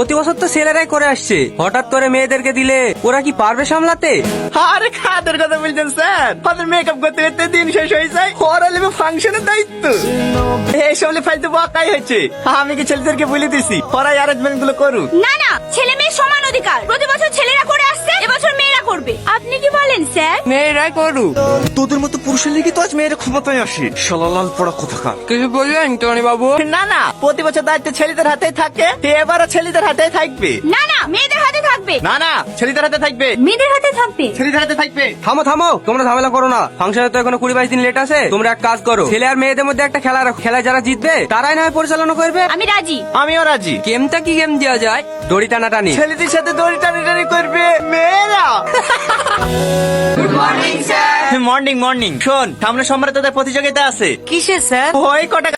প্রতি বছর তো ছেলেরাই করে আসছে, হঠাৎ করে মেয়েদেরকে দিলে ওরা কি পারবে সামলাতে? আরে খাদের কথা বলছেন স্যার, ওদের মেকআপ করতে করতে দিন শেষ হয়ে যায়, ওরা নেবে ফাংশনের দায়িত্ব। এইসব ফাইলতে বকাই হয়েছে। আমি কি ছেলেদেরকে বলে দিছি ওরা অ্যারেঞ্জমেন্ট গুলো করুক। না না, ছেলে মেয়ে সমান অধিকার। প্রতি বছর ছেলেরা করে আসছে, এবছর মেয়েরা করবে। আপনি কি বলেন স্যার? মেয়েরাই করুক। তোদের মতো পুরুষের লিগে তো আজ মেয়েরা ক্ষমতায় আসে, শালালাল পড়া কোথাকার। কিছু বললেন টনি বাবু? না না, প্রতি বছর দায়িত্ব ছেলেদের হাতেই থাকে, এবারও ছেলেদের হাতেই থাকবে। না না, মেয়েদের হাতে থাকবে। না না, ছেলেদের হাতে থাকবে, মেয়েদের হাতে থাকবে। ছেলেদের হাতে থাকবে। থামো থামো, তোমরা ঝামেলা করো না। ফাংশনে তো এখনো 20-22 দিন লেট আছে। তোমরা এক কাজ করো, ছেলে আর মেয়েদের মধ্যে একটা খেলা রাখো। খেলায় যারা জিতবে তারাই না হয় পরিচালনা করবে। আমি রাজি। আমিও রাজি। গেমটা কি গেম দেওয়া যায়? দড়ি টানাটানি। ছেলেদের সাথে দড়ি টানাটানি করবে মেয়েরা। Good morning sir. Morning morning. শোন, সামনে সোমবারে তোদের প্রতিযোগিতা আছে। কিসের স্যার? ওই কটা